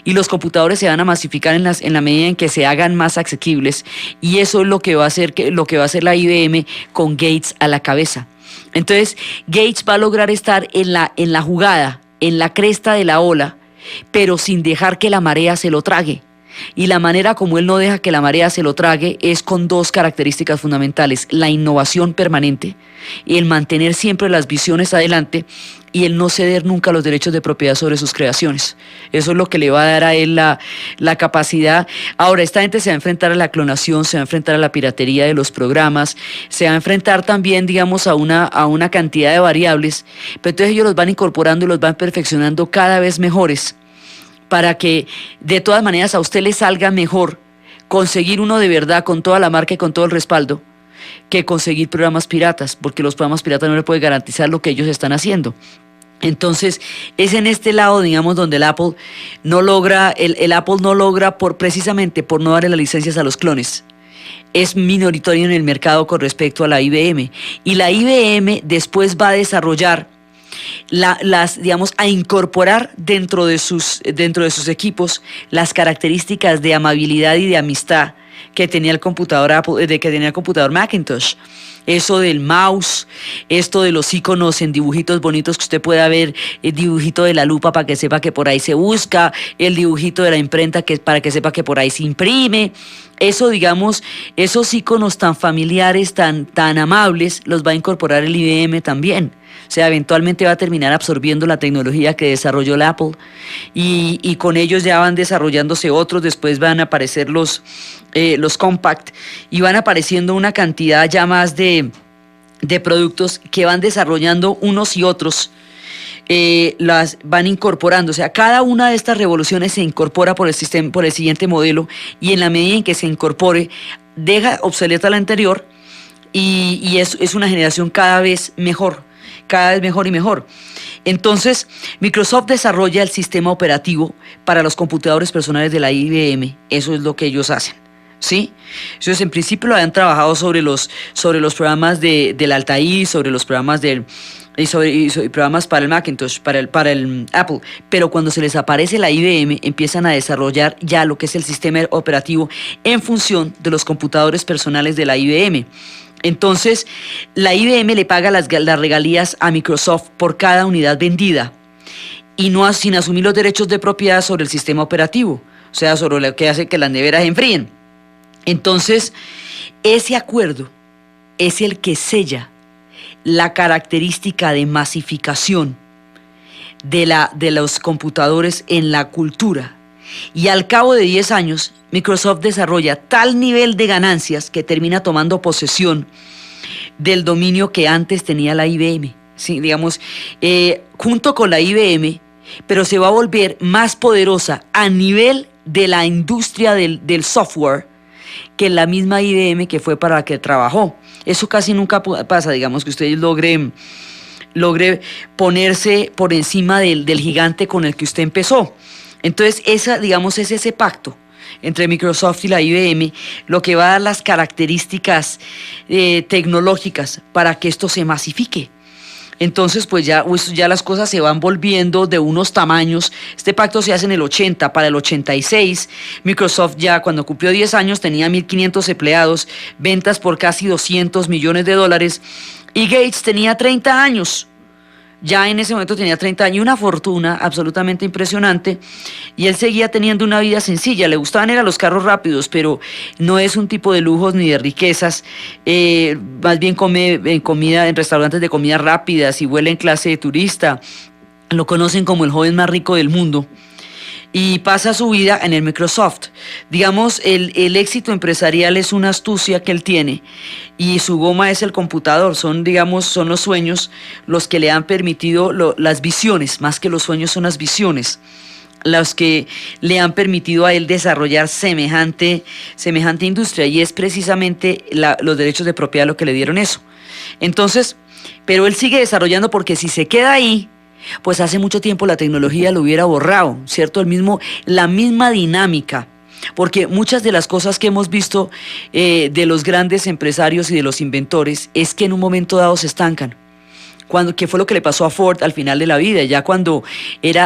Y los computadores se van a masificar en la medida en que se hagan más asequibles. Y eso es lo que va a hacer, la IBM con Gates a la cabeza. Entonces, Gates va a lograr estar en la jugada, en la cresta de la ola, pero sin dejar que la marea se lo trague. Y la manera como él no deja que la marea se lo trague es con dos características fundamentales: la innovación permanente, y el mantener siempre las visiones adelante, y el no ceder nunca los derechos de propiedad sobre sus creaciones. Eso es lo que le va a dar a él la capacidad. Ahora, esta gente se va a enfrentar a la clonación, se va a enfrentar a la piratería de los programas, se va a enfrentar también, digamos, a una cantidad de variables, pero entonces ellos los van incorporando y los van perfeccionando cada vez mejores, para que de todas maneras a usted le salga mejor conseguir uno de verdad con toda la marca y con todo el respaldo que conseguir programas piratas, porque los programas piratas no le pueden garantizar lo que ellos están haciendo. Entonces, es en este lado, digamos, donde el Apple no logra, precisamente por no darle las licencias a los clones. Es minoritario en el mercado con respecto a la IBM. Y la IBM después va a desarrollar a incorporar dentro de sus equipos las características de amabilidad y de amistad que tenía el computador Apple, que tenía el computador Macintosh. Eso del mouse, esto de los iconos en dibujitos bonitos que usted pueda ver, el dibujito de la lupa para que sepa que por ahí se busca, el dibujito de la imprenta para que sepa que por ahí se imprime. Eso, digamos, esos iconos tan familiares, tan amables, los va a incorporar el IBM también. O sea, eventualmente va a terminar absorbiendo la tecnología que desarrolló el Apple, y con ellos ya van desarrollándose otros. Después van a aparecer los Compact, y van apareciendo una cantidad ya más de productos que van desarrollando unos y otros. Las van incorporando, o sea, cada una de estas revoluciones se incorpora por el siguiente modelo, y en la medida en que se incorpore deja obsoleta la anterior, y es una generación cada vez mejor y mejor. Entonces, Microsoft desarrolla el sistema operativo para los computadores personales de la IBM. Eso es lo que ellos hacen, ¿sí? Entonces, en principio lo habían trabajado sobre los programas del Altair, sobre los programas y programas para el Macintosh, para el Apple, pero cuando se les aparece la IBM, empiezan a desarrollar ya lo que es el sistema operativo en función de los computadores personales de la IBM. Entonces, la IBM le paga las regalías a Microsoft por cada unidad vendida, y sin asumir los derechos de propiedad sobre el sistema operativo, o sea, sobre lo que hace que las neveras enfríen. Entonces, ese acuerdo es el que sella la característica de masificación de los computadores en la cultura. Y al cabo de 10 años, Microsoft desarrolla tal nivel de ganancias que termina tomando posesión del dominio que antes tenía la IBM. Sí, digamos, junto con la IBM, pero se va a volver más poderosa a nivel de la industria del software que la misma IBM que fue para la que trabajó. Eso casi nunca pasa, digamos, que usted logre ponerse por encima del gigante con el que usted empezó. Entonces, es ese pacto entre Microsoft y la IBM lo que va a dar las características tecnológicas para que esto se masifique. Entonces, pues ya las cosas se van volviendo de unos tamaños. Este pacto se hace en el 80, para el 86, Microsoft ya cuando cumplió 10 años tenía 1.500 empleados, ventas por casi $200 millones, y Gates tenía 30 años. Ya en ese momento tenía 30 años y una fortuna absolutamente impresionante, y él seguía teniendo una vida sencilla. Le gustaban los carros rápidos, pero no es un tipo de lujos ni de riquezas. Más bien come en restaurantes de comida rápidas y vuela en clase de turista. Lo conocen como el joven más rico del mundo. Y pasa su vida en el Microsoft. Digamos, el éxito empresarial es una astucia que él tiene, y su goma es el computador. Son los sueños los que le han permitido, las visiones, más que los sueños son las visiones, las que le han permitido a él desarrollar semejante industria, y es precisamente los derechos de propiedad lo que le dieron eso. Entonces, pero él sigue desarrollando, porque si se queda ahí, pues hace mucho tiempo la tecnología lo hubiera borrado, ¿cierto? La misma dinámica, porque muchas de las cosas que hemos visto de los grandes empresarios y de los inventores es que en un momento dado se estancan. ¿Qué fue lo que le pasó a Ford al final de la vida? Ya cuando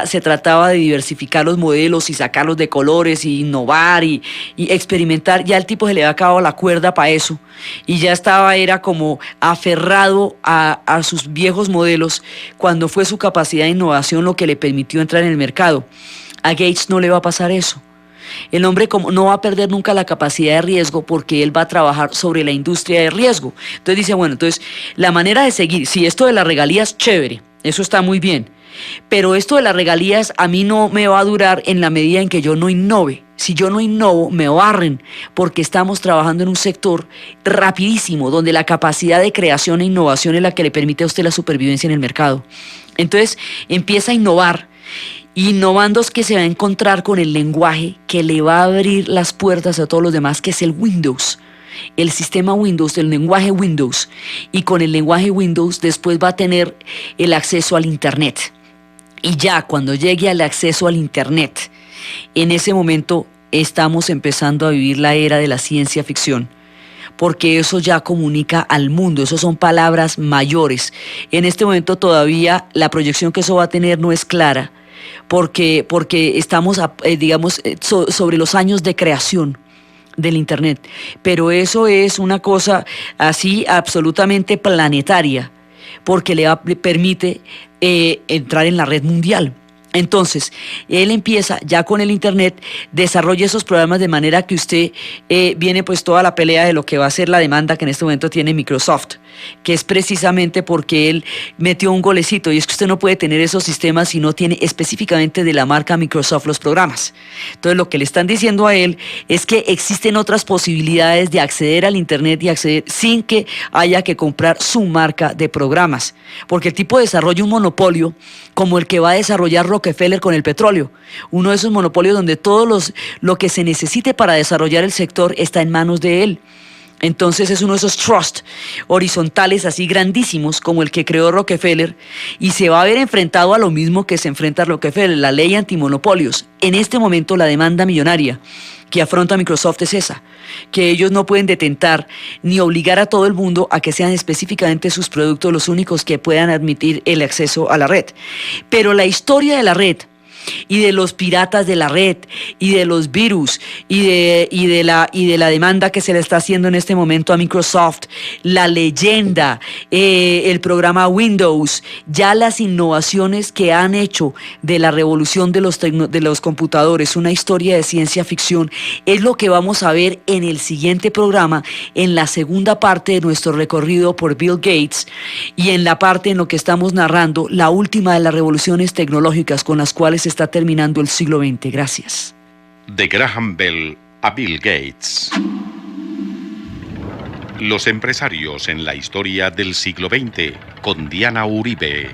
se trataba de diversificar los modelos y sacarlos de colores y innovar y experimentar, ya el tipo se le había acabado la cuerda para eso y ya era como aferrado a sus viejos modelos, cuando fue su capacidad de innovación lo que le permitió entrar en el mercado. A Gates no le va a pasar eso. El hombre no va a perder nunca la capacidad de riesgo, porque él va a trabajar sobre la industria de riesgo. Entonces dice, bueno, entonces la manera de seguir, si esto de las regalías, chévere, eso está muy bien, pero esto de las regalías a mí no me va a durar en la medida en que yo no innove. Si yo no innovo, me barren, porque estamos trabajando en un sector rapidísimo, donde la capacidad de creación e innovación es la que le permite a usted la supervivencia en el mercado. Entonces empieza a innovar. Innovando es que se va a encontrar con el lenguaje que le va a abrir las puertas a todos los demás, que es el Windows, el sistema Windows, el lenguaje Windows. Y con el lenguaje Windows después va a tener el acceso al Internet. Y ya cuando llegue al acceso al Internet, en ese momento estamos empezando a vivir la era de la ciencia ficción, porque eso ya comunica al mundo, eso son palabras mayores. En este momento todavía la proyección que eso va a tener no es clara, porque estamos, sobre los años de creación del Internet, pero eso es una cosa así absolutamente planetaria, porque le permite entrar en la red mundial. Entonces, él empieza ya con el Internet, desarrolla esos programas de manera que usted viene pues toda la pelea de lo que va a ser la demanda que en este momento tiene Microsoft, que es precisamente porque él metió un golecito, y es que usted no puede tener esos sistemas si no tiene específicamente de la marca Microsoft los programas. Entonces, lo que le están diciendo a él es que existen otras posibilidades de acceder al Internet y acceder sin que haya que comprar su marca de programas, porque el tipo desarrolla un monopolio como el que va a desarrollar Rockefeller con el petróleo, uno de esos monopolios donde lo que se necesite para desarrollar el sector está en manos de él. Entonces es uno de esos trusts horizontales así grandísimos como el que creó Rockefeller, y se va a ver enfrentado a lo mismo que se enfrenta a Rockefeller, la ley antimonopolios. En este momento la demanda millonaria que afronta Microsoft es esa, que ellos no pueden detentar ni obligar a todo el mundo a que sean específicamente sus productos los únicos que puedan admitir el acceso a la red. Pero la historia de la red y de los piratas de la red y de los virus y de la demanda que se le está haciendo en este momento a Microsoft, la leyenda, el programa Windows, ya las innovaciones que han hecho de la revolución de los computadores, una historia de ciencia ficción, es lo que vamos a ver en el siguiente programa, en la segunda parte de nuestro recorrido por Bill Gates, y en la parte en lo que estamos narrando la última de las revoluciones tecnológicas con las cuales está terminando el siglo XX. Gracias. De Graham Bell a Bill Gates. Los empresarios en la historia del siglo XX, con Diana Uribe.